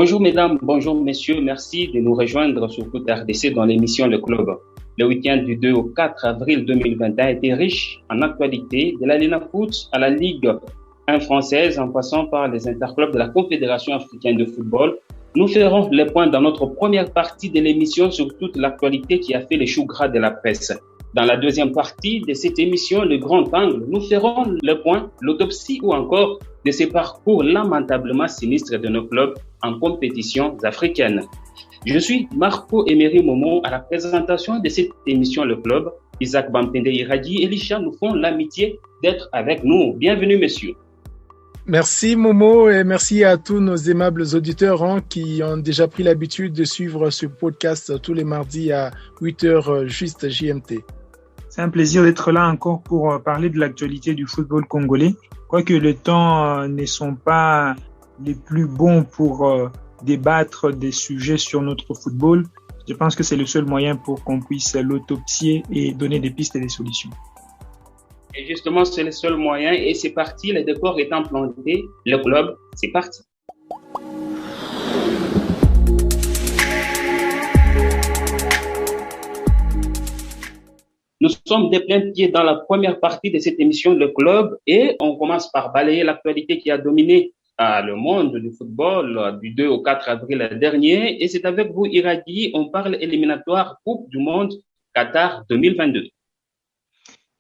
Bonjour mesdames, bonjour messieurs, merci de nous rejoindre sur toute RDC dans l'émission Le Club. Le week-end du 2 au 4 avril 2021 a été riche en actualité, de la Ligue Foot à la Ligue 1 française en passant par les interclubs de la Confédération africaine de football. Nous ferons les points dans notre première partie de l'émission sur toute l'actualité qui a fait les choux gras de la presse. Dans la deuxième partie de cette émission, le grand angle, nous ferons le point, l'autopsie ou encore de ces parcours lamentablement sinistres de nos clubs en compétitions africaines. Je suis Marco Emery Momo à la présentation de cette émission Le Club. Isaac Bampende Iradi et Lisha nous font l'amitié d'être avec nous. Bienvenue, messieurs. Merci Momo et merci à tous nos aimables auditeurs qui ont déjà pris l'habitude de suivre ce podcast tous les mardis à 8h juste GMT. C'est un plaisir d'être là encore pour parler de l'actualité du football congolais. Quoique les temps ne sont pas les plus bons pour débattre des sujets sur notre football, je pense que c'est le seul moyen pour qu'on puisse l'autopsier et donner des pistes et des solutions. Et justement, c'est le seul moyen et c'est parti, les décors étant plantés, le club, c'est parti. Nous sommes de plein pied dans la première partie de cette émission Le Club et on commence par balayer l'actualité qui a dominé le monde du football du 2 au 4 avril dernier. Et c'est avec vous, Iradi, on parle éliminatoire Coupe du Monde Qatar 2022.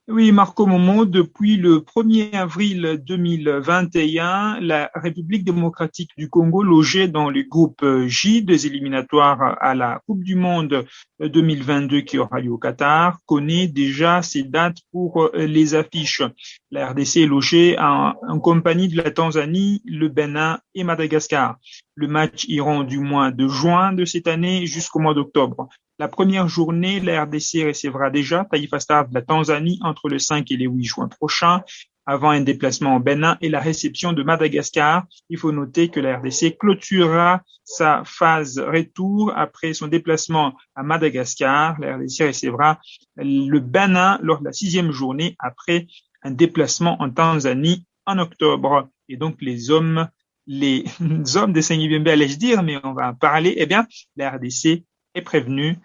Oui, Marco Momo, depuis le 1er avril 2021, la République démocratique du Congo, logée dans le groupe J des éliminatoires à la Coupe du Monde 2022 qui aura lieu au Qatar, connaît déjà ses dates pour les affiches. La RDC est logée en compagnie de la Tanzanie, le Bénin et Madagascar. Le match ira du mois de juin de cette année jusqu'au mois d'octobre. La première journée, la RDC recevra déjà Taifa Stars de la Tanzanie entre le 5 et le 8 juin prochain, avant un déplacement au Bénin et la réception de Madagascar. Il faut noter que la RDC clôturera sa phase retour après son déplacement à Madagascar. La RDC recevra le Bénin lors de la 6e journée après un déplacement en Tanzanie en octobre. Et donc les hommes de Saint-Guibembe, allais-je dire, mais on va en parler. Eh bien, la RDC est prévenu,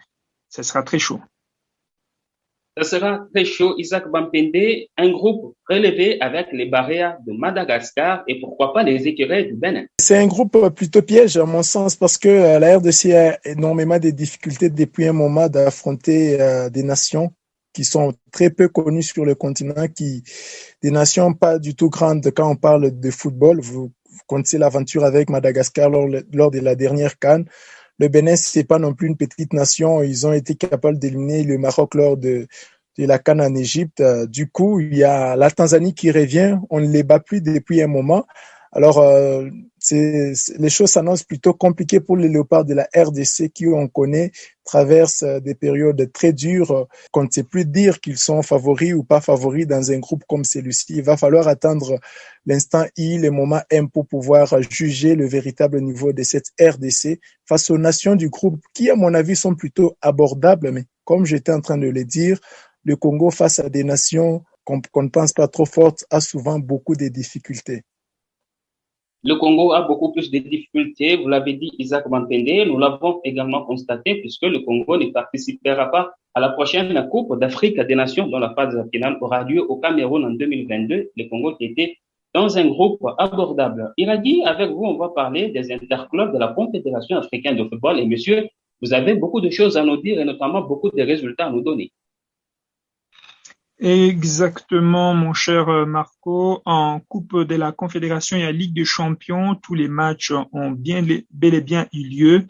ça sera très chaud. Ça sera très chaud, Isaac Bampende, un groupe relevé avec les Baréas de Madagascar et pourquoi pas les Écureuils du Bénin. C'est un groupe plutôt piège à mon sens parce que la RDC a énormément de difficultés depuis un moment d'affronter des nations qui sont très peu connues sur le continent, des nations pas du tout grandes quand on parle de football. Vous connaissez l'aventure avec Madagascar lors de la dernière CAN. Le Bénin, c'est pas non plus une petite nation. Ils ont été capables d'éliminer le Maroc lors de la CAN en Égypte. Du coup, il y a la Tanzanie qui revient. On ne les bat plus depuis un moment. Alors, les choses s'annoncent plutôt compliquées pour les léopards de la RDC qui, on connaît, traversent des périodes très dures. Qu'on ne sait plus dire qu'ils sont favoris ou pas favoris dans un groupe comme celui-ci. Il va falloir attendre l'instant I, le moment M pour pouvoir juger le véritable niveau de cette RDC face aux nations du groupe qui, à mon avis, sont plutôt abordables. Mais comme j'étais en train de le dire, le Congo face à des nations qu'on ne pense pas trop fortes a souvent beaucoup de difficultés. Le Congo a beaucoup plus de difficultés, vous l'avez dit Isaac Bampende, nous l'avons également constaté puisque le Congo ne participera pas à la prochaine Coupe d'Afrique des Nations dont la phase finale aura lieu au Cameroun en 2022. Le Congo qui était dans un groupe abordable. Iradi, avec vous, on va parler des interclubs de la Confédération africaine de football et monsieur, vous avez beaucoup de choses à nous dire et notamment beaucoup de résultats à nous donner. Exactement, mon cher Marco. En Coupe de la Confédération et à Ligue des Champions, tous les matchs ont bel et bien eu lieu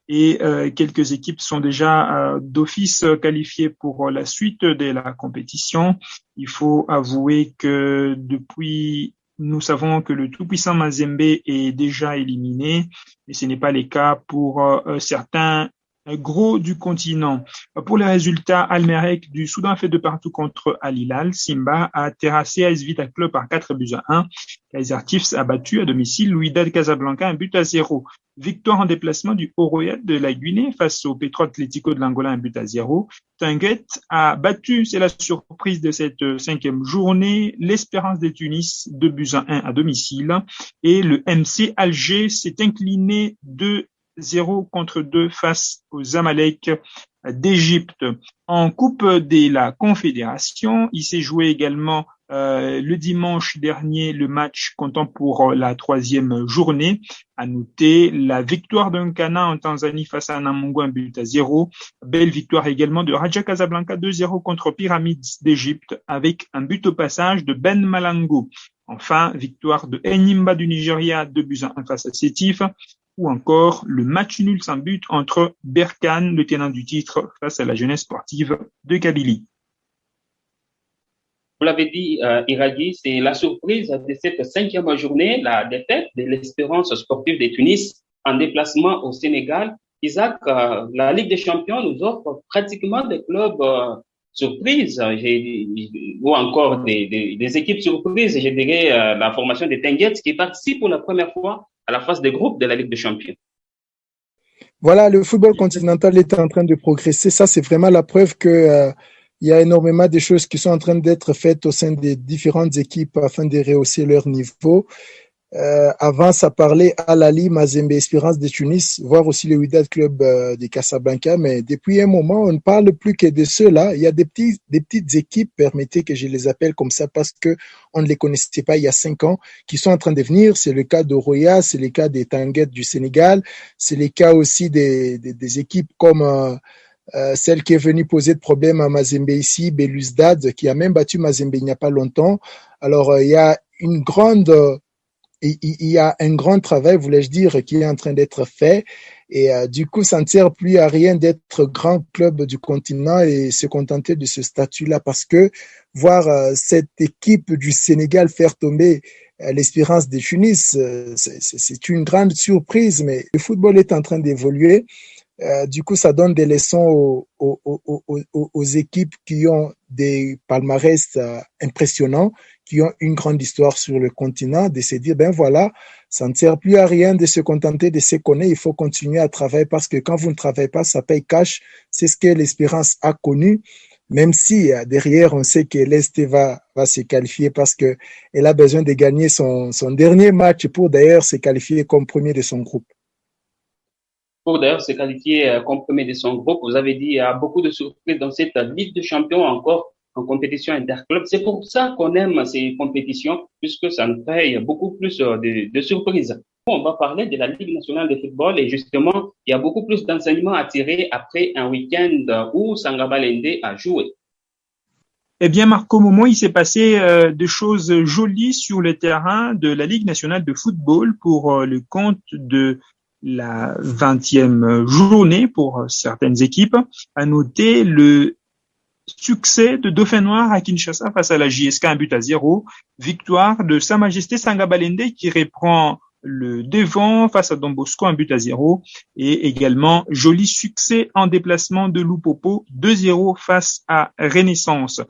et quelques équipes sont déjà d'office qualifiées pour la suite de la compétition. Il faut avouer que nous savons que le tout-puissant Mazembe est déjà éliminé, mais ce n'est pas le cas pour certains gros du continent. Pour les résultats, Al-Merreikh du Soudan fait de partout contre Al Hilal. Simba a terrassé AS Vita Club par 4-1. Kaizer Chiefs a battu à domicile Wydad Casablanca 1-0. Victoire en déplacement du Oroyat de la Guinée face au Petro Atlético de l'Angola 1-0. Tinguet a battu, c'est la surprise de cette 5e journée, l'Espérance de Tunis 2-1 à domicile. Et le MC Alger s'est incliné 2-0 contre 2 face aux Zamalek d'Égypte. En Coupe de la Confédération, il s'est joué également le dimanche dernier le match comptant pour la 3e journée. À noter la victoire d'un Ghana en Tanzanie face à Namungo 1-0. Belle victoire également de Raja Casablanca 2-0 contre Pyramids d'Égypte avec un but au passage de Ben Malango. Enfin, victoire de Enyimba du Nigeria 2-1 face à Sétif. Ou encore le match nul sans but entre Berkane, le tenant du titre, face à la Jeunesse sportive de Kabylie. Vous l'avez dit, Iragi, c'est la surprise de cette 5e journée, la défaite de l'Espérance sportive de Tunis en déplacement au Sénégal. Isaac, la Ligue des Champions nous offre pratiquement des clubs surprises, ou encore des équipes surprises. Je dirais la formation des Tinguets qui participe pour la première fois à la phase des groupes de la Ligue des Champions. Voilà, le football continental est en train de progresser. Ça, c'est vraiment la preuve que il y a énormément de choses qui sont en train d'être faites au sein des différentes équipes afin de rehausser leur niveau. Avant, ça parlait Al Ahly, Mazembe, Espérance de Tunis, voire aussi le Wydad Club de Casablanca. Mais depuis un moment, on ne parle plus que de ceux-là. Il y a des petites équipes, permettez que je les appelle comme ça parce que on ne les connaissait pas il y a 5 ans, qui sont en train de venir. C'est le cas d'Oroya, c'est le cas des Tanguet du Sénégal, c'est le cas aussi des équipes comme celle qui est venue poser de problème à Mazembe ici, Belouizdad, qui a même battu Mazembe il n'y a pas longtemps. Alors, il y a un grand travail, voulais-je dire, qui est en train d'être fait. Et du coup, ça ne sert plus à rien d'être grand club du continent et se contenter de ce statut-là parce que voir cette équipe du Sénégal faire tomber l'Espérance de Tunis, c'est une grande surprise, mais le football est en train d'évoluer. Du coup, ça donne des leçons aux équipes qui ont des palmarès impressionnants, qui ont une grande histoire sur le continent, de se dire, ben voilà, ça ne sert plus à rien de se contenter de se connaître, il faut continuer à travailler parce que quand vous ne travaillez pas, ça paye cash. C'est ce que l'Espérance a connu, même si derrière, on sait que l'Est va se qualifier parce qu'elle a besoin de gagner son dernier match pour d'ailleurs se qualifier comme premier de son groupe. Pour d'ailleurs se qualifier comme premier de son groupe, vous avez dit il y a beaucoup de surprises dans cette Ligue de Champions encore en compétition interclub. C'est pour ça qu'on aime ces compétitions, puisque ça nous crée beaucoup plus de surprises. On va parler de la Ligue nationale de football et justement, il y a beaucoup plus d'enseignements à tirer après un week-end où Sangaba Lende a joué. Eh bien, Marco Momo, il s'est passé des choses jolies sur le terrain de la Ligue nationale de football pour le compte de la 20e journée pour certaines équipes. À noter le succès de Dauphin Noir à Kinshasa face à la JSK 1-0. Victoire de Sa Majesté Sangaba Lende qui reprend le devant face à Don Bosco 1-0. Et également joli succès en déplacement de Lupopo 2-0 face à Renaissance.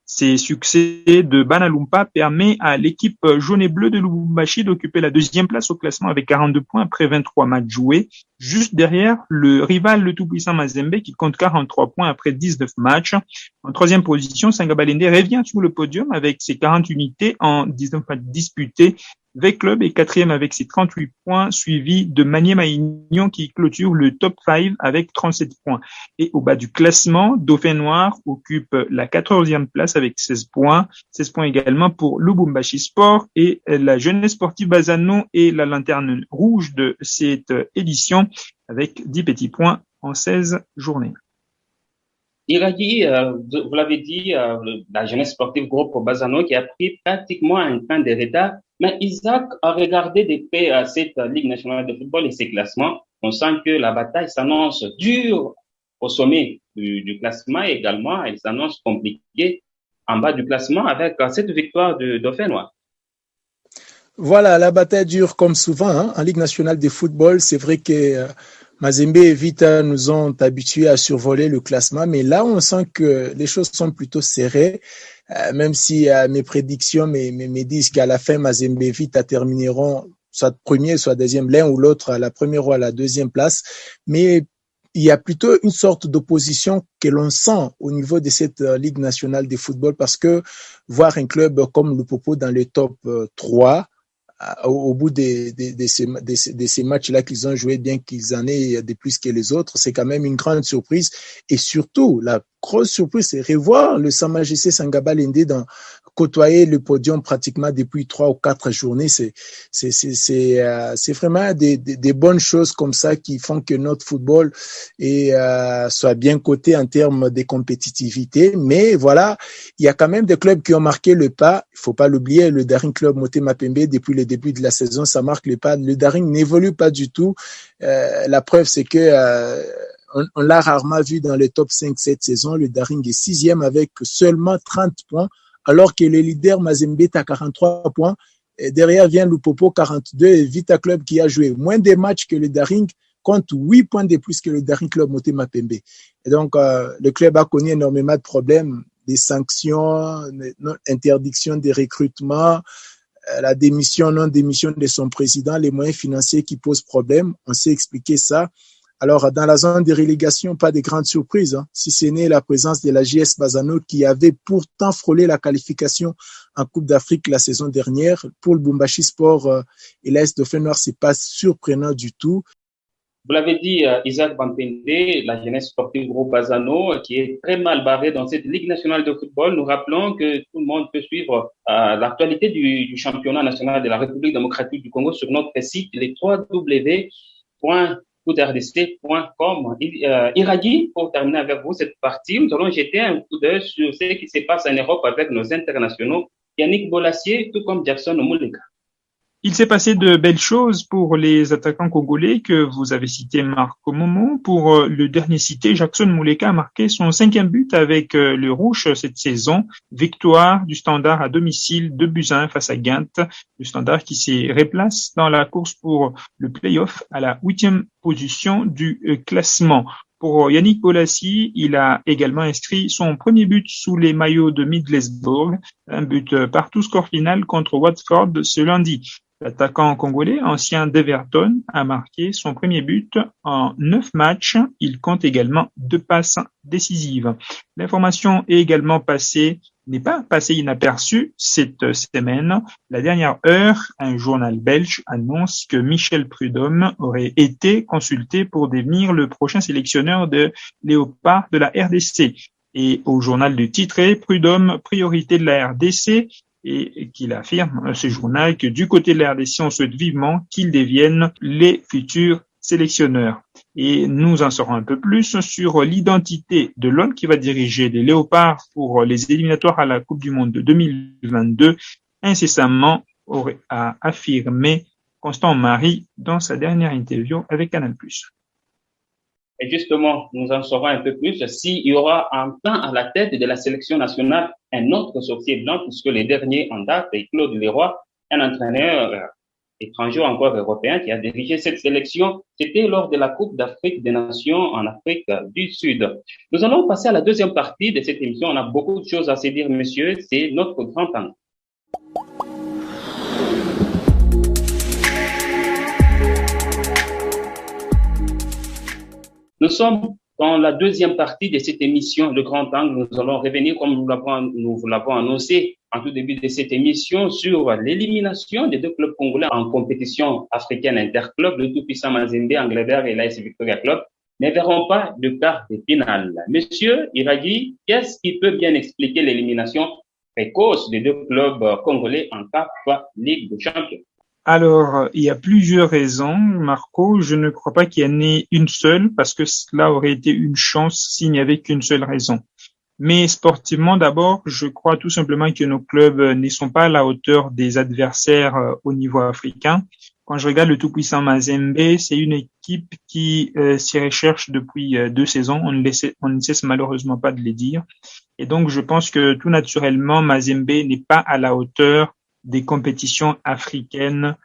Ces succès de Banalumpa permet à l'équipe jaune et bleue de Lubumbashi d'occuper la 2e place au classement avec 42 points après 23 matchs joués. Juste derrière le rival le tout-puissant Mazembe qui compte 43 points après 19 matchs. En 3e position, Sangaba Lende revient sur le podium avec ses 40 unités en 19 matchs disputés. V-Club est 4e avec ses 38 points, suivi de Maniema-Union qui clôture le top 5 avec 37 points. Et au bas du classement, Dauphin Noir occupe la 14e place avec 16 points. 16 points également pour Lubumbashi Sport et la Jeunesse sportive Bazano est la lanterne rouge de cette édition avec 10 petits points en 16 journées. Iragi, vous l'avez dit, la Jeunesse sportive groupe Bazano qui a pris pratiquement un train de retard. Mais Isaac a regardé de près cette Ligue nationale de football et ses classements. On sent que la bataille s'annonce dure au sommet du classement et également elle s'annonce compliquée en bas du classement avec cette victoire de Dauphin Noir. Voilà, la bataille dure comme souvent en Ligue nationale de football. C'est vrai que Mazembe et Vita nous ont habitués à survoler le classement, mais là, on sent que les choses sont plutôt serrées, même si mes prédictions me disent qu'à la fin, Mazembe et Vita termineront soit premier, soit deuxième, l'un ou l'autre à la première ou à la deuxième place. Mais il y a plutôt une sorte d'opposition que l'on sent au niveau de cette Ligue nationale de football parce que voir un club comme le Popo dans le top 3, au bout de ces matchs-là qu'ils ont joué, bien qu'ils en aient de plus que les autres, c'est quand même une grande surprise. Et surtout, la grosse surprise, c'est revoir le Sa Majesté Sangaba Lende côtoyer le podium pratiquement depuis 3 ou 4 journées. C'est vraiment des bonnes choses comme ça qui font que notre football soit bien coté en termes de compétitivité. Mais voilà, il y a quand même des clubs qui ont marqué le pas. Il faut pas l'oublier, le Daring Club Motema Pembe, depuis le début de la saison, ça marque le pas. Le Daring n'évolue pas du tout. La preuve, c'est que on l'a rarement vu dans le top 5 cette saison. Le Daring est 6e avec seulement 30 points, alors que le leader Mazembe est à 43 points. Et derrière vient Lupopo, 42, et Vita Club qui a joué moins de matchs que le Daring, compte 8 points de plus que le Daring Club Motema Pembe. Et donc, le club a connu énormément de problèmes, des sanctions, interdiction des recrutements, la démission, non-démission de son président, les moyens financiers qui posent problème. On sait expliquer ça. Alors, dans la zone de relégation, pas de grande surprise, hein, si ce n'est la présence de la JS Bazano qui avait pourtant frôlé la qualification en Coupe d'Afrique la saison dernière. Pour le Bumbashi Sport et l'AS Dauphin Noir, c'est pas surprenant du tout. Vous l'avez dit, Isaac Bampende, la jeunesse sportive groupe Bazano, qui est très mal barrée dans cette Ligue nationale de football. Nous rappelons que tout le monde peut suivre l'actualité du championnat national de la République démocratique du Congo sur notre site, les www.footrdc.com. Iragi, pour terminer avec vous cette partie, nous allons jeter un coup d'œil sur ce qui se passe en Europe avec nos internationaux, Yannick Bolassier, tout comme Jackson Omuleka. Il s'est passé de belles choses pour les attaquants congolais que vous avez cité, Marco Momo. Pour le dernier cité, Jackson Muleka a marqué son 5e but avec le Rouge cette saison. Victoire du Standard à domicile, 2-1 face à Ghent. Le Standard qui se replace dans la course pour le play-off à la 8e position du classement. Pour Yannick Bolasie, il a également inscrit son premier but sous les maillots de Middlesbrough, un but partout score final contre Watford ce lundi. L'attaquant congolais, ancien d'Everton, a marqué son premier but en 9 matchs. Il compte également 2 passes décisives. L'information est également n'est pas passée inaperçue cette semaine. La dernière heure, un journal belge annonce que Michel Prudhomme aurait été consulté pour devenir le prochain sélectionneur de Léopard de la RDC. Et au journal de titré, Prudhomme, priorité de la RDC, et qu'il affirme, ce journal, que du côté de la RDC, on souhaite vivement qu'ils deviennent les futurs sélectionneurs. Et nous en saurons un peu plus sur l'identité de l'homme qui va diriger les Léopards pour les éliminatoires à la Coupe du Monde de 2022, incessamment a affirmé Constant Marie dans sa dernière interview avec Canal+. Et justement, nous en saurons un peu plus s'il y aura un temps à la tête de la sélection nationale un autre sorcier blanc, puisque les derniers en date est Claude Leroy, un entraîneur étranger encore européen qui a dirigé cette sélection. C'était lors de la Coupe d'Afrique des Nations en Afrique du Sud. Nous allons passer à la deuxième partie de cette émission. On a beaucoup de choses à se dire, messieurs. C'est notre grand temps. Nous sommes dans la deuxième partie de cette émission, Le Grand Angle. Nous allons revenir, comme nous vous l'avons annoncé en tout début de cette émission, sur l'élimination des 2 clubs congolais en compétition africaine interclub, le tout-puissant Mazembe Angleterre et l'AS Victoria Club, ne verront pas de quart de finale. Monsieur Iragi, qu'est-ce qui peut bien expliquer l'élimination précoce des 2 clubs congolais en CAF Ligue des Champions? Alors, il y a plusieurs raisons, Marco. Je ne crois pas qu'il y en ait une seule, parce que cela aurait été une chance s'il n'y avait qu'une seule raison. Mais sportivement, d'abord, je crois tout simplement que nos clubs ne sont pas à la hauteur des adversaires au niveau africain. Quand je regarde le tout-puissant Mazembe, c'est une équipe qui s'y recherche depuis 2 saisons. On ne cesse malheureusement pas de les dire. Et donc, je pense que tout naturellement, Mazembe n'est pas à la hauteur des compétitions africaines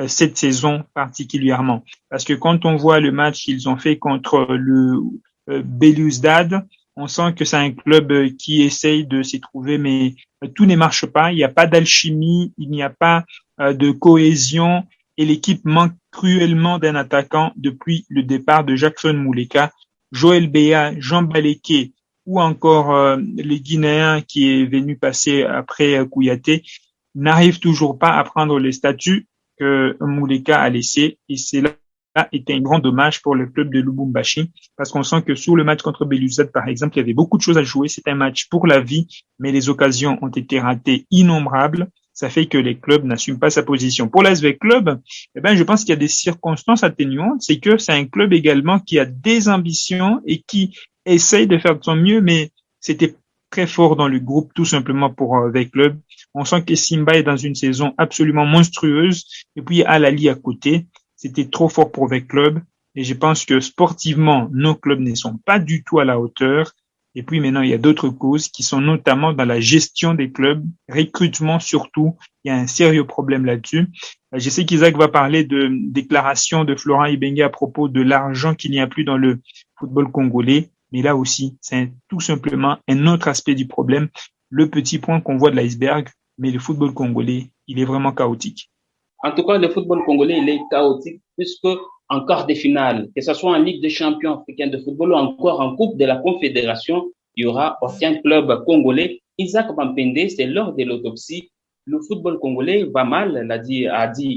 cette saison particulièrement. Parce que quand on voit le match qu'ils ont fait contre le Belouizdad, on sent que c'est un club qui essaye de s'y trouver, mais tout ne marche pas. Il n'y a pas d'alchimie, il n'y a pas de cohésion et l'équipe manque cruellement d'un attaquant depuis le départ de Jackson Mouleka, Joël Béa, Jean Baleké ou encore le Guinéen qui est venu passer après Kouyaté n'arrivent toujours pas à prendre le statut que Mouleka a laissé et c'est là était un grand dommage pour le club de Lubumbashi parce qu'on sent que sur le match contre Belouizdad, par exemple, il y avait beaucoup de choses à jouer. C'est un match pour la vie, mais les occasions ont été ratées innombrables. Ça fait que les clubs n'assument pas sa position. Pour l'ASV Club, je pense qu'il y a des circonstances atténuantes. C'est que c'est un club également qui a des ambitions et qui essaye de faire de son mieux, mais c'était très fort dans le groupe, tout simplement pour les clubs. On sent que Simba est dans une saison absolument monstrueuse et puis Al-Ali à côté. C'était trop fort pour les clubs et je pense que sportivement, nos clubs ne sont pas du tout à la hauteur. Et puis maintenant, il y a d'autres causes qui sont notamment dans la gestion des clubs, recrutement surtout. Il y a un sérieux problème là-dessus. Je sais qu'Isaac va parler de déclaration de Florent Ibenge à propos de l'argent qu'il n'y a plus dans le football congolais. Mais là aussi, c'est tout simplement un autre aspect du problème. Le petit point qu'on voit de l'iceberg, mais le football congolais, il est vraiment chaotique. En tout cas, le football congolais, il est chaotique puisque en quart de finale, que ce soit en Ligue des champions africains de football ou encore en Coupe de la Confédération, il y aura aucun club congolais. Isaac Bampende, c'est lors de l'autopsie. Le football congolais va mal, a dit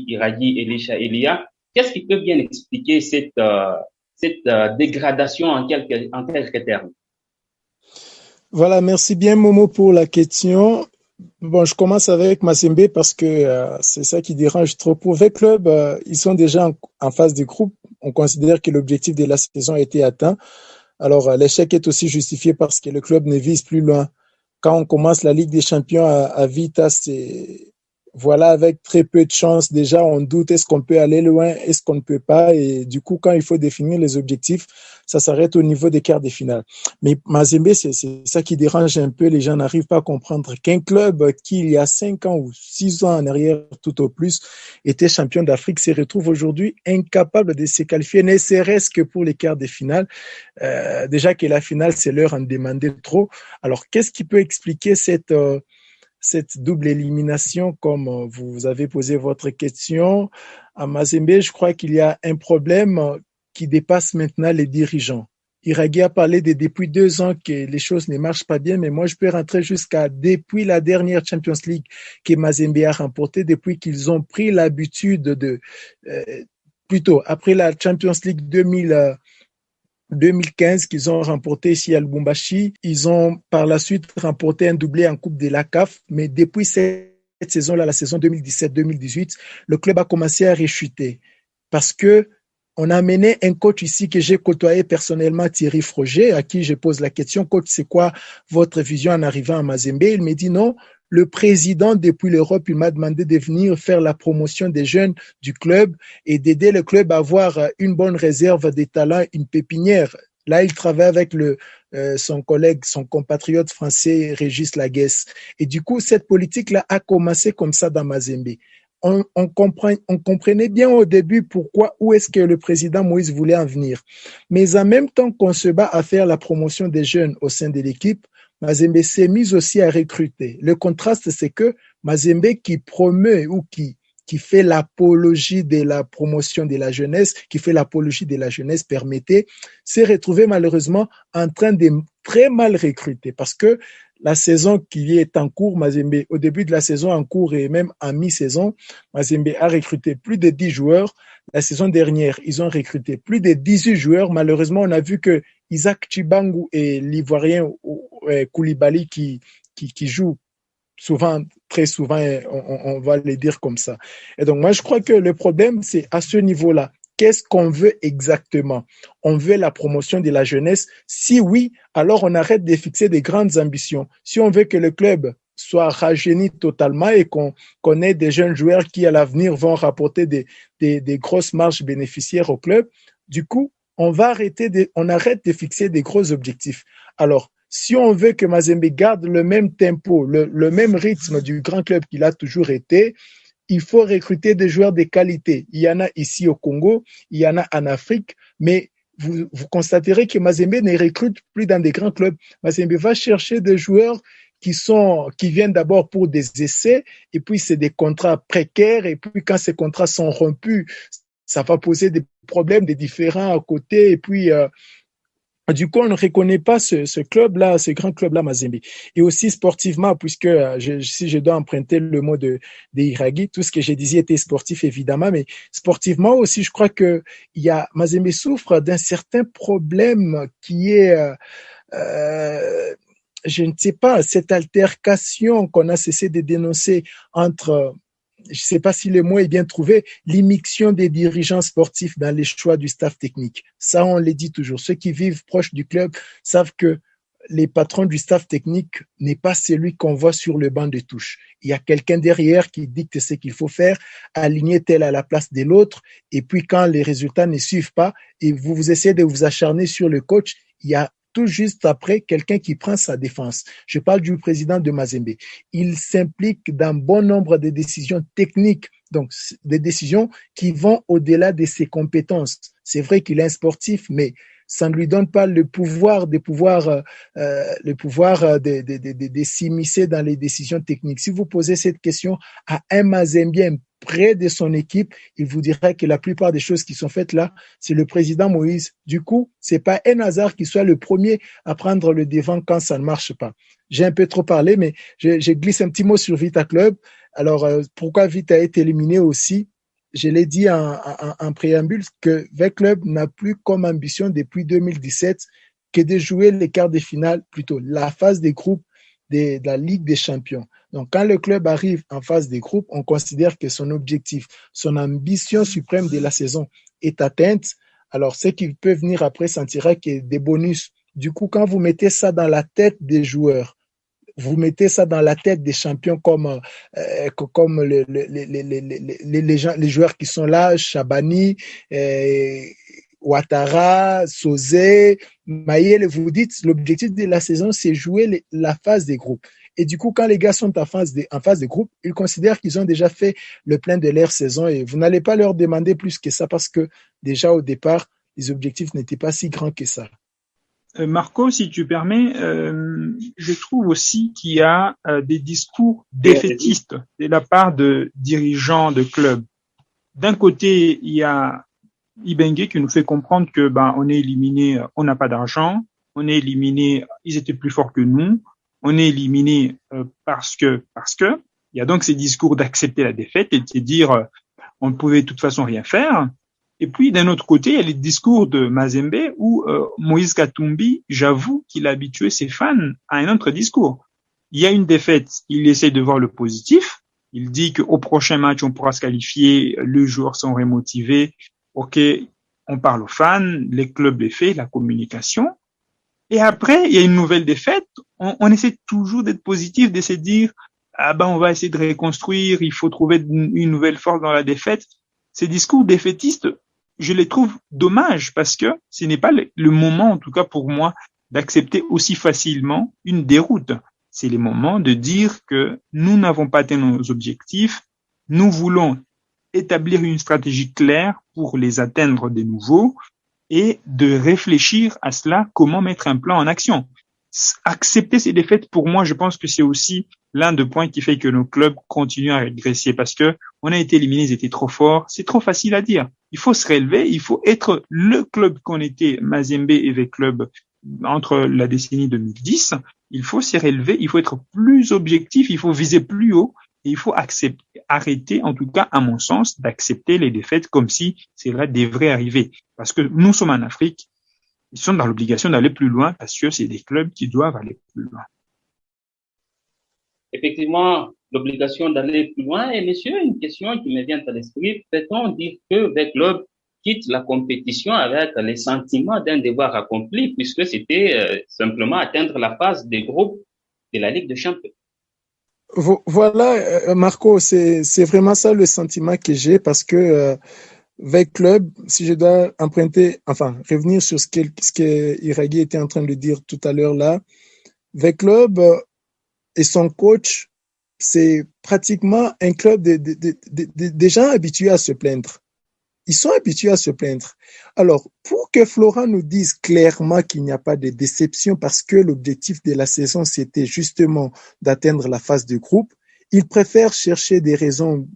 Iragi Elisha Elia. Qu'est-ce qui peut bien expliquer cette dégradation en quelques termes? Voilà, merci bien Momo pour la question. Bon, je commence avec Mazembe parce que c'est ça qui dérange trop. Pour les clubs, ils sont déjà en phase de groupe. On considère que l'objectif de la saison a été atteint. Alors, l'échec est aussi justifié parce que le club ne vise plus loin. Quand on commence la Ligue des Champions à Vita, voilà, avec très peu de chance, déjà, on doute, est-ce qu'on peut aller loin, est-ce qu'on ne peut pas? Et du coup, quand il faut définir les objectifs, ça s'arrête au niveau des quarts de finale. Mais Mazembe, c'est ça qui dérange un peu. Les gens n'arrivent pas à comprendre qu'un club qui, il y a 5 ans ou 6 ans en arrière, tout au plus, était champion d'Afrique, se retrouve aujourd'hui incapable de se qualifier, ne serait-ce que pour les quarts de finale. Déjà que la finale, c'est leur en demander trop. Alors, qu'est-ce qui peut expliquer cette double élimination, comme vous avez posé votre question? À Mazembe, je crois qu'il y a un problème qui dépasse maintenant les dirigeants. Iragi a parlé de depuis 2 ans que les choses ne marchent pas bien, mais moi je peux rentrer jusqu'à depuis la dernière Champions League que Mazembe a remportée, depuis qu'ils ont pris l'habitude plutôt après la Champions League 2015 qu'ils ont remporté ici à Lubumbashi. Ils ont par la suite remporté un doublé en Coupe de la CAF, mais depuis cette saison-là, la saison 2017-2018, le club a commencé à rechuter parce que on a mené un coach ici que j'ai côtoyé personnellement, Thierry Froger, à qui je pose la question, coach, c'est quoi votre vision en arrivant à Mazembe? Il me dit non. Le président, depuis l'Europe, il m'a demandé de venir faire la promotion des jeunes du club et d'aider le club à avoir une bonne réserve des talents, une pépinière. Là, il travaille avec son collègue, son compatriote français, Régis Laguesse. Et du coup, cette politique-là a commencé comme ça dans Mazembe. On comprenait bien au début où est-ce que le président Moïse voulait en venir. Mais en même temps qu'on se bat à faire la promotion des jeunes au sein de l'équipe, Mazembe s'est mis aussi à recruter. Le contraste, c'est que Mazembe qui promeut ou qui fait l'apologie de la promotion de la jeunesse, qui fait l'apologie de la jeunesse permettez, s'est retrouvé malheureusement en train de très mal recruter parce que la saison qui est en cours, Mazembe, au début de la saison en cours et même en mi-saison, Mazembe a recruté plus de 10 joueurs. La saison dernière, ils ont recruté plus de 18 joueurs. Malheureusement, on a vu que Isaac Chibangu et l'Ivoirien Koulibaly qui joue souvent, très souvent, on va le dire comme ça. Et donc, moi, je crois que le problème, c'est à ce niveau-là. Qu'est-ce qu'on veut exactement? On veut la promotion de la jeunesse? Si oui, alors on arrête de fixer des grandes ambitions. Si on veut que le club soit rajeuni totalement et qu'on ait des jeunes joueurs qui, à l'avenir, vont rapporter des grosses marges bénéficiaires au club, du coup, on arrête de fixer des gros objectifs. Alors, si on veut que Mazembe garde le même tempo, le même rythme du grand club qu'il a toujours été, il faut recruter des joueurs de qualité. Il y en a ici au Congo, il y en a en Afrique, mais vous constaterez que Mazembe ne recrute plus dans des grands clubs. Mazembe va chercher des joueurs qui viennent d'abord pour des essais, et puis c'est des contrats précaires, et puis quand ces contrats sont rompus, ça va poser des problèmes, des différends à côté, et puis du coup, on ne reconnaît pas ce club-là, ce grand club-là, Mazembe. Et aussi sportivement, puisque si je dois emprunter le mot de Iragi, tout ce que j'ai dit était sportif, évidemment, mais sportivement aussi, je crois que Mazembe souffre d'un certain problème qui est, je ne sais pas, cette altercation qu'on a cessé de dénoncer entre, je ne sais pas si le mot est bien trouvé, l'immixtion des dirigeants sportifs dans les choix du staff technique. Ça, on le dit toujours. Ceux qui vivent proches du club savent que les patrons du staff technique n'est pas celui qu'on voit sur le banc de touche. Il y a quelqu'un derrière qui dicte ce qu'il faut faire, aligner tel à la place de l'autre, et puis quand les résultats ne suivent pas, et vous essayez de vous acharner sur le coach, il y a tout juste après quelqu'un qui prend sa défense. Je parle du président de Mazembe. Il s'implique dans bon nombre de décisions techniques, donc des décisions qui vont au-delà de ses compétences. C'est vrai qu'il est un sportif, mais ça ne lui donne pas le pouvoir de s'immiscer dans les décisions techniques. Si vous posez cette question à un Mazembien près de son équipe, il vous dira que la plupart des choses qui sont faites là, c'est le président Moïse. Du coup, c'est pas un hasard qu'il soit le premier à prendre le devant quand ça ne marche pas. J'ai un peu trop parlé, mais je glisse un petit mot sur Vita Club. Alors, pourquoi Vita a été éliminé aussi? Je l'ai dit en préambule que Vita Club n'a plus comme ambition depuis 2017 que de jouer les quarts de finale, plutôt la phase des groupes de la Ligue des Champions. Donc, quand le club arrive en phase des groupes, on considère que son objectif, son ambition suprême de la saison est atteinte. Alors, ceux qui peuvent venir après sentira qu'il y a des bonus. Du coup, quand vous mettez ça dans la tête des joueurs, vous mettez ça dans la tête des champions comme les joueurs qui sont là, Chabani, Ouattara, Sosé, Mayele, vous dites l'objectif de la saison, c'est jouer la phase des groupes. Et du coup, quand les gars sont en phase de groupe, ils considèrent qu'ils ont déjà fait le plein de leur saison et vous n'allez pas leur demander plus que ça parce que déjà au départ, les objectifs n'étaient pas si grands que ça. Marco, si tu permets, je trouve aussi qu'il y a des discours défaitistes de la part de dirigeants de clubs. D'un côté, il y a Ibengue qui nous fait comprendre que on est éliminé, on n'a pas d'argent, on est éliminé, ils étaient plus forts que nous, on est éliminé parce que il y a donc ces discours d'accepter la défaite et de se dire on ne pouvait de toute façon rien faire. Et puis d'un autre côté, il y a les discours de Mazembe où Moïse Katumbi, j'avoue qu'il a habitué ses fans à un autre discours. Il y a une défaite, il essaie de voir le positif, il dit qu'au prochain match on pourra se qualifier, les joueurs sont remotivés. Ok, on parle aux fans, les clubs les fait, la communication. Et après, il y a une nouvelle défaite. On essaie toujours d'être positif, d'essayer de dire on va essayer de reconstruire, il faut trouver une nouvelle force dans la défaite. Ces discours défaitistes, je les trouve dommages parce que ce n'est pas le moment, en tout cas pour moi, d'accepter aussi facilement une déroute. C'est le moment de dire que nous n'avons pas atteint nos objectifs, nous voulons établir une stratégie claire pour les atteindre de nouveau et de réfléchir à cela, comment mettre un plan en action. Accepter ces défaites, pour moi, je pense que c'est aussi l'un des points qui fait que nos clubs continuent à régresser parce que on a été éliminés, ils étaient trop forts. C'est trop facile à dire. Il faut se relever, il faut être le club qu'on était, Mazembe et V Club, entre la décennie 2010. Il faut s'y relever, il faut être plus objectif, il faut viser plus haut. Et il faut arrêter, en tout cas, à mon sens, d'accepter les défaites comme si cela devrait arriver. Parce que nous sommes en Afrique, ils sont dans l'obligation d'aller plus loin parce que c'est des clubs qui doivent aller plus loin. Effectivement, l'obligation d'aller plus loin. Et monsieur, une question qui me vient à l'esprit, peut-on dire que les clubs quittent la compétition avec les sentiments d'un devoir accompli puisque c'était simplement atteindre la phase des groupes de la Ligue des Champions? Voilà, Marco, c'est vraiment ça le sentiment que j'ai parce que avec Club, si je dois revenir sur ce que Iragi était en train de dire tout à l'heure là, avec Club et son coach c'est pratiquement un club des gens habitués à se plaindre. Ils sont habitués à se plaindre. Alors, pour que Florent nous dise clairement qu'il n'y a pas de déception parce que l'objectif de la saison, c'était justement d'atteindre la phase de groupe, il préfère chercher des raisons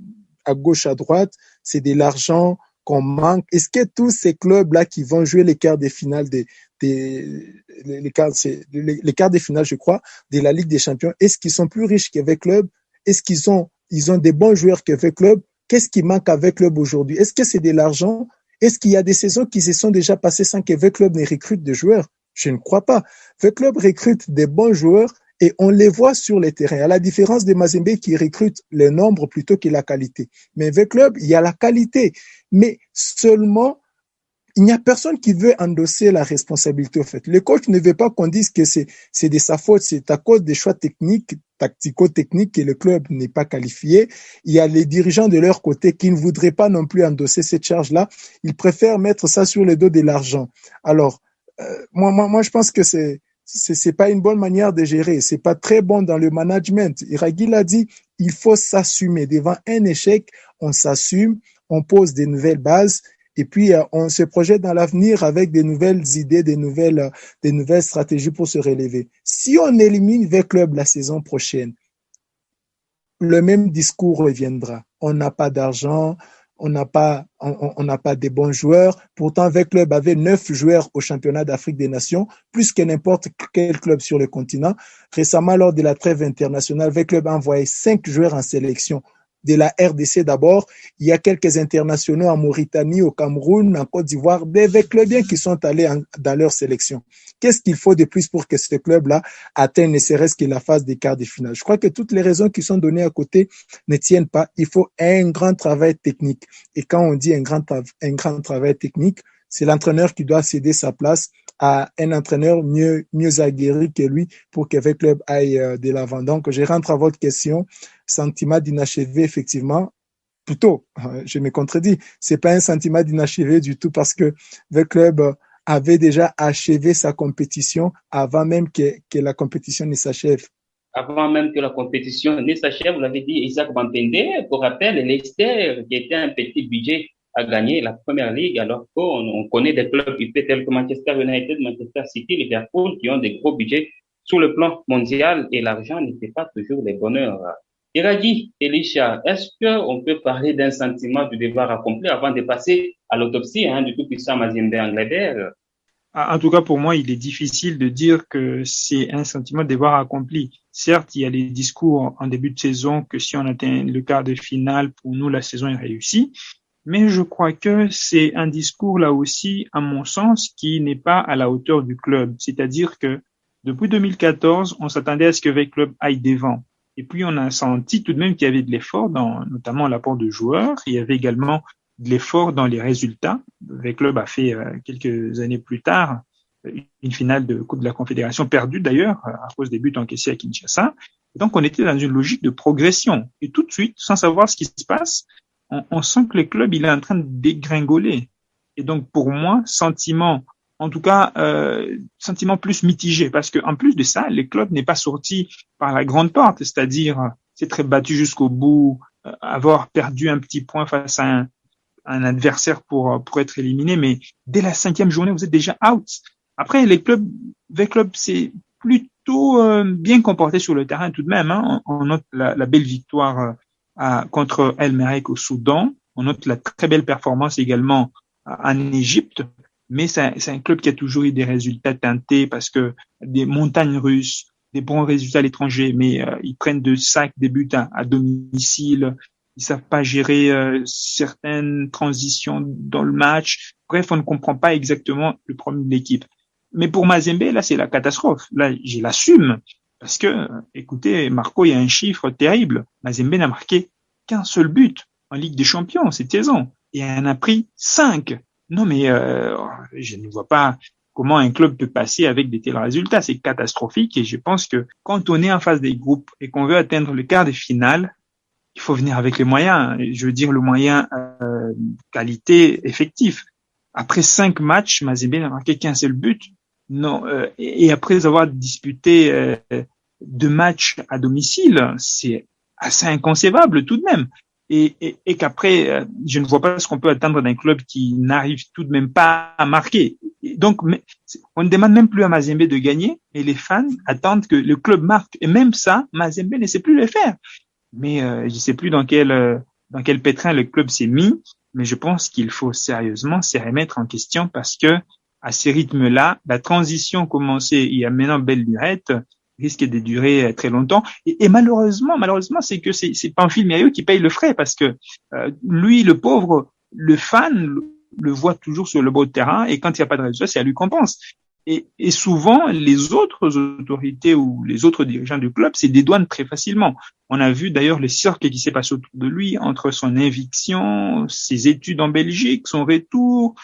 à gauche, à droite. C'est de l'argent qu'on manque. Est-ce que tous ces clubs-là qui vont jouer les quarts de finale les quarts de finale, je crois, de la Ligue des Champions, est-ce qu'ils sont plus riches qu'avec club? Est-ce qu'ils ont des bons joueurs qu'avec club? Qu'est-ce qui manque avec club aujourd'hui? Est-ce que c'est de l'argent? Est-ce qu'il y a des saisons qui se sont déjà passées sans que club ne recrute de joueurs? Je ne crois pas. club recrute des bons joueurs et on les voit sur les terrains. À la différence de Mazembe qui recrute le nombre plutôt que la qualité. Mais club, il y a la qualité. Mais seulement, il n'y a personne qui veut endosser la responsabilité, au fait. Le coach ne veut pas qu'on dise que c'est de sa faute, c'est à cause des choix techniques, tactico-techniques que le club n'est pas qualifié. Il y a les dirigeants de leur côté qui ne voudraient pas non plus endosser cette charge-là. Ils préfèrent mettre ça sur le dos de l'argent. Alors, moi, je pense que c'est pas une bonne manière de gérer. C'est pas très bon dans le management. Iraghi l'a dit, il faut s'assumer. Devant un échec, on s'assume, on pose des nouvelles bases. Et puis, on se projette dans l'avenir avec des nouvelles idées, des nouvelles stratégies pour se relever. Si on élimine club la saison prochaine, le même discours reviendra. On n'a pas d'argent, on n'a pas de bons joueurs. Pourtant, club avait 9 joueurs au championnat d'Afrique des Nations, plus que n'importe quel club sur le continent. Récemment, lors de la trêve internationale, club a envoyé 5 joueurs en sélection. De la RDC d'abord, il y a quelques internationaux en Mauritanie, au Cameroun, en Côte d'Ivoire, des clubs qui sont allés dans leur sélection. Qu'est-ce qu'il faut de plus pour que ce club-là atteigne ne serait-ce que la phase des quarts de finale? Je crois que toutes les raisons qui sont données à côté ne tiennent pas. Il faut un grand travail technique. Et quand on dit un grand travail technique, c'est l'entraîneur qui doit céder sa place à un entraîneur mieux aguerri que lui pour que club aille de l'avant. Donc, je rentre à votre question. Sentiment d'inachevé, effectivement. Plutôt, je me contredis. C'est pas un sentiment d'inachevé du tout parce que club avait déjà achevé sa compétition avant même que la compétition ne s'achève. Avant même que la compétition ne s'achève, vous l'avez dit, Isaac Bantende, pour rappel, Leicester, qui était un petit budget, a gagné la première ligue, alors qu'on connaît des clubs UP tels que Manchester United, Manchester City, Liverpool, qui ont des gros budgets sur le plan mondial et l'argent n'était pas toujours le bonheur. Iraghi, Elisha, est-ce qu'on peut parler d'un sentiment du devoir accompli avant de passer à l'autopsie du tout-puissant Mazembe Angleterre? En tout cas, pour moi, il est difficile de dire que c'est un sentiment de devoir accompli. Certes, il y a les discours en début de saison que si on atteint le quart de finale, pour nous, la saison est réussie. Mais je crois que c'est un discours là aussi, à mon sens, qui n'est pas à la hauteur du club. C'est-à-dire que depuis 2014, on s'attendait à ce que le club aille devant. Et puis, on a senti tout de même qu'il y avait de l'effort dans notamment l'apport de joueurs. Il y avait également de l'effort dans les résultats. Le club a fait quelques années plus tard une finale de Coupe de la Confédération perdue d'ailleurs à cause des buts encaissés à Kinshasa. Et donc, on était dans une logique de progression. Et tout de suite, sans savoir ce qui se passe, on sent que le club il est en train de dégringoler. Et donc, pour moi, sentiment plus mitigé, parce que en plus de ça, le club n'est pas sorti par la grande porte, c'est-à-dire c'est très battu jusqu'au bout, avoir perdu un petit point face à un adversaire pour être éliminé, mais dès la 5e journée, vous êtes déjà out. Après, le club c'est plutôt bien comporté sur le terrain tout de même. On note la belle victoire contre El Merreikh au Soudan. On note la très belle performance également en Égypte. Mais c'est un club qui a toujours eu des résultats teintés parce que des montagnes russes, des bons résultats à l'étranger, mais ils prennent de sacs des buts à domicile. Ils savent pas gérer certaines transitions dans le match. Bref, on ne comprend pas exactement le problème de l'équipe. Mais pour Mazembe, là, c'est la catastrophe. Là, je l'assume. Parce que, écoutez, Marco, il y a un chiffre terrible. Mazembe n'a marqué qu'un seul but en Ligue des Champions cette saison. Et il en a pris 5. Non, mais je ne vois pas comment un club peut passer avec de tels résultats. C'est catastrophique. Et je pense que quand on est en phase des groupes et qu'on veut atteindre le quart de finale, il faut venir avec les moyens. Je veux dire, le moyen qualité effectif. Après 5 matchs, Mazembe n'a marqué qu'un seul but. Non, et après avoir disputé 2 matchs à domicile, c'est assez inconcevable tout de même. Et qu'après, je ne vois pas ce qu'on peut attendre d'un club qui n'arrive tout de même pas à marquer. Et donc, on ne demande même plus à Mazembe de gagner, et les fans attendent que le club marque. Et même ça, Mazembe ne sait plus le faire. Mais je ne sais plus dans quel pétrin le club s'est mis, mais je pense qu'il faut sérieusement se remettre en question parce que à ces rythmes-là, la transition commencée il y a maintenant belle lurette risque de durer très longtemps. Et malheureusement, c'est que c'est Pamphile Miaillot qui paye le frais parce que lui, le pauvre, le fan le voit toujours sur le bord de terrain et quand il n'y a pas de résultat, c'est à lui qu'on pense. Et souvent, les autres autorités ou les autres dirigeants du club se dédouanent très facilement. On a vu d'ailleurs le cercle qui s'est passé autour de lui entre son éviction, ses études en Belgique, son retour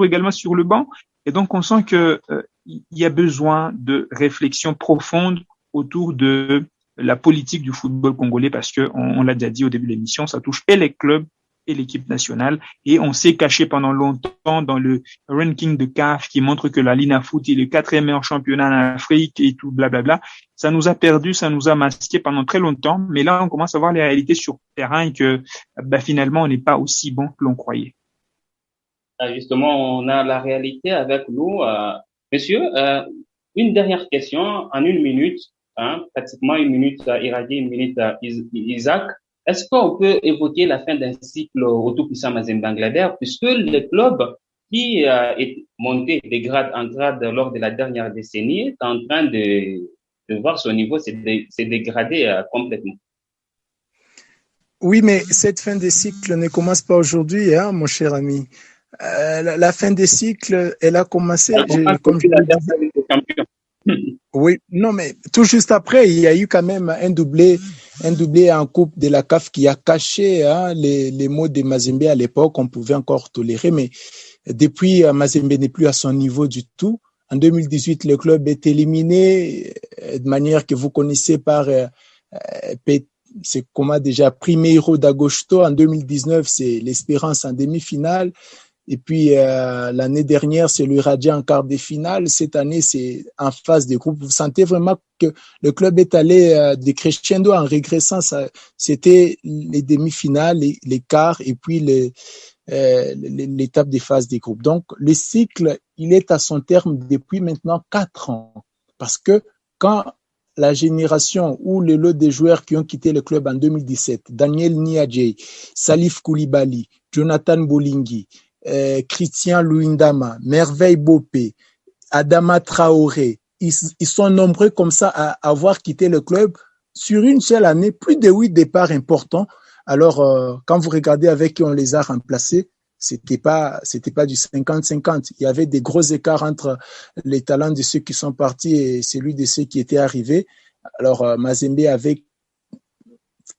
également sur le banc. Et donc, on sent que il y a besoin de réflexion profonde autour de la politique du football congolais parce que on l'a déjà dit au début de l'émission, ça touche et les clubs et l'équipe nationale. Et on s'est caché pendant longtemps dans le ranking de CAF qui montre que la Lina Foot est le 4e meilleur championnat en Afrique et tout, blablabla. Ça nous a perdu, ça nous a masqué pendant très longtemps. Mais là, on commence à voir les réalités sur le terrain et que finalement, on n'est pas aussi bon que l'on croyait. Justement, on a la réalité avec nous. Monsieur, une dernière question en 1 minute, pratiquement 1 minute Iradi, 1 minute Isaac. Est-ce qu'on peut évoquer la fin d'un cycle au tout-puissant Mazembe Bangladesh puisque le club qui est monté de grade en grade lors de la dernière décennie est en train de voir son niveau s'est dégradé complètement? Oui, mais cette fin de cycle ne commence pas aujourd'hui, mon cher ami. La fin des cycles, elle a commencé, comme je l'ai dit. Oui, non, mais tout juste après, il y a eu quand même un doublé en Coupe de la CAF qui a caché les mots de Mazembe à l'époque. On pouvait encore tolérer, mais depuis, Mazembe n'est plus à son niveau du tout. En 2018, le club est éliminé de manière que vous connaissez par c'est comment déjà Primeiro d'Agosto. En 2019, c'est l'Espérance en demi-finale. Et puis, l'année dernière, c'est le Raja en quart de finale. Cette année, c'est en phase de groupe. Vous sentez vraiment que le club est allé de crescendo en régressant. C'était les demi-finales, les quarts et puis l'étape des phases des groupes. Donc, le cycle, il est à son terme depuis maintenant 4 ans. Parce que quand la génération ou le lot des joueurs qui ont quitté le club en 2017, Daniel Niadjei, Salif Koulibaly, Jonathan Bolingi, Christian Luindama, Merveille Bopé, Adama Traoré, ils sont nombreux comme ça à avoir quitté le club sur une seule année, plus de 8 départs importants. Alors, quand vous regardez avec qui on les a remplacés, c'était pas du 50-50. Il y avait des gros écarts entre les talents de ceux qui sont partis et celui de ceux qui étaient arrivés. Alors, Mazembe avait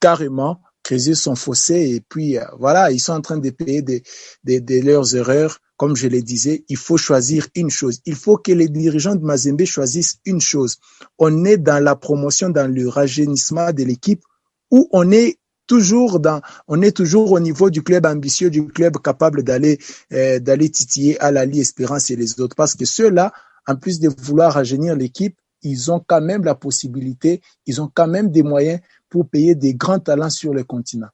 carrément creuser son fossé et puis voilà, ils sont en train de payer de leurs erreurs. Comme je le disais, il faut choisir une chose. Il faut que les dirigeants de Mazembe choisissent une chose. On est dans la promotion, dans le rajeunissement de l'équipe ou on est toujours au niveau du club ambitieux, du club capable d'aller titiller à la Ligue Espérance et les autres. Parce que ceux-là, en plus de vouloir rajeunir l'équipe, ils ont quand même la possibilité, ils ont quand même des moyens pour payer des grands talents sur le continent.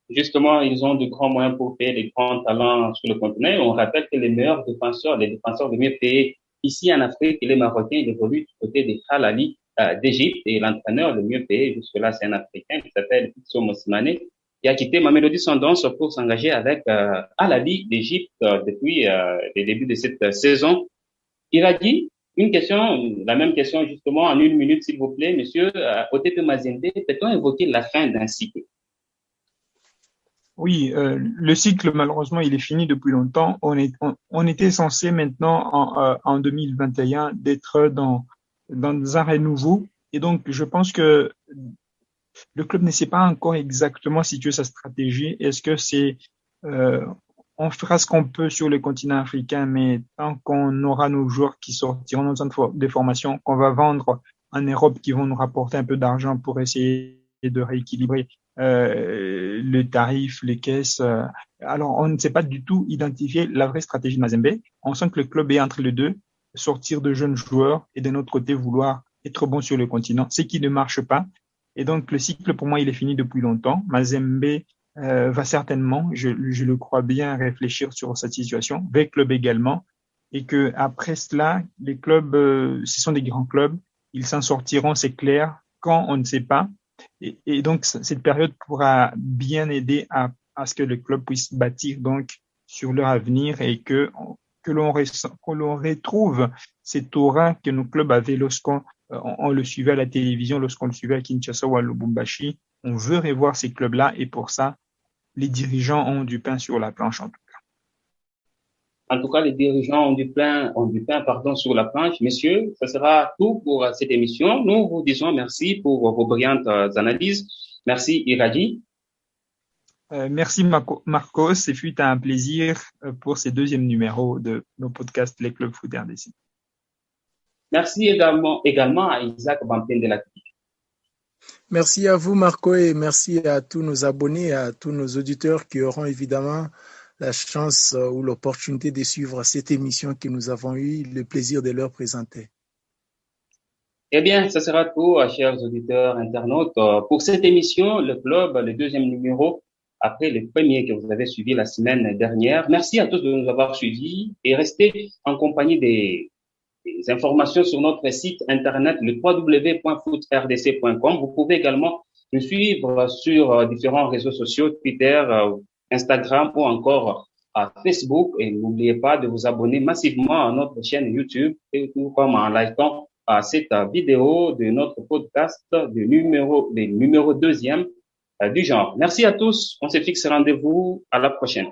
Justement, ils ont de grands moyens pour payer des grands talents sur le continent. On rappelle que les défenseurs les mieux payés ici en Afrique, les Marocains, ils évoluent du côté des Al-Ahly d'Égypte et l'entraîneur le mieux payé jusque-là, c'est un Africain qui s'appelle Pitso Mosimane, qui a quitté Mamelodi Sundowns pour s'engager avec Al-Ahly d'Égypte depuis le début de cette saison. Iradi, la même question justement en 1 minute, s'il vous plaît, monsieur. OTP Mazembe, peut-on évoquer la fin d'un cycle? Oui, le cycle, malheureusement, il est fini depuis longtemps. On était censé maintenant, en 2021, d'être dans un renouveau. Et donc, je pense que le club ne sait pas encore exactement situer sa stratégie. Est-ce que c'est on fera ce qu'on peut sur le continent africain, mais tant qu'on aura nos joueurs qui sortiront dans nos centres de formation, qu'on va vendre en Europe, qui vont nous rapporter un peu d'argent pour essayer de rééquilibrer le tarif, les caisses. Alors, on ne sait pas du tout identifier la vraie stratégie de Mazembe. On sent que le club est entre les deux, sortir de jeunes joueurs et d'un autre côté vouloir être bon sur le continent, ce qui ne marche pas. Et donc, le cycle, pour moi, il est fini depuis longtemps. Mazembe va certainement, je le crois bien, réfléchir sur cette situation, avec club également, et que après cela, les clubs, ce sont des grands clubs, ils s'en sortiront, c'est clair, quand on ne sait pas. Et donc, cette période pourra bien aider à ce que les clubs puissent bâtir donc sur leur avenir et que l'on retrouve cette aura que nos clubs avaient lorsqu'on on le suivait à la télévision, lorsqu'on le suivait à Kinshasa ou à Lubumbashi. On veut revoir ces clubs-là et pour ça, les dirigeants ont du pain sur la planche en tout cas. En tout cas, les dirigeants ont du pain, sur la planche. Messieurs, ce sera tout pour cette émission. Nous vous disons merci pour vos brillantes analyses. Merci, Iradi. Merci Marcos, ce fut un plaisir pour ce deuxième numéro de nos podcasts Les Clubs Foot RDC. Merci également à Isaac Bampin de la TV. Merci à vous Marco et merci à tous nos abonnés, à tous nos auditeurs qui auront évidemment la chance ou l'opportunité de suivre cette émission que nous avons eu le plaisir de leur présenter. Eh bien, ce sera tout, chers auditeurs, internautes, pour cette émission, le club, le deuxième numéro, après le premier que vous avez suivi la semaine dernière. Merci à tous de nous avoir suivis et restez en compagnie des informations sur notre site internet, le www.footrdc.com. Vous pouvez également nous suivre sur différents réseaux sociaux, Twitter, Instagram ou encore à Facebook. Et n'oubliez pas de vous abonner massivement à notre chaîne YouTube et tout comme en likant à cette vidéo de notre podcast du numéro deuxième du genre. Merci à tous. On se fixe rendez-vous à la prochaine.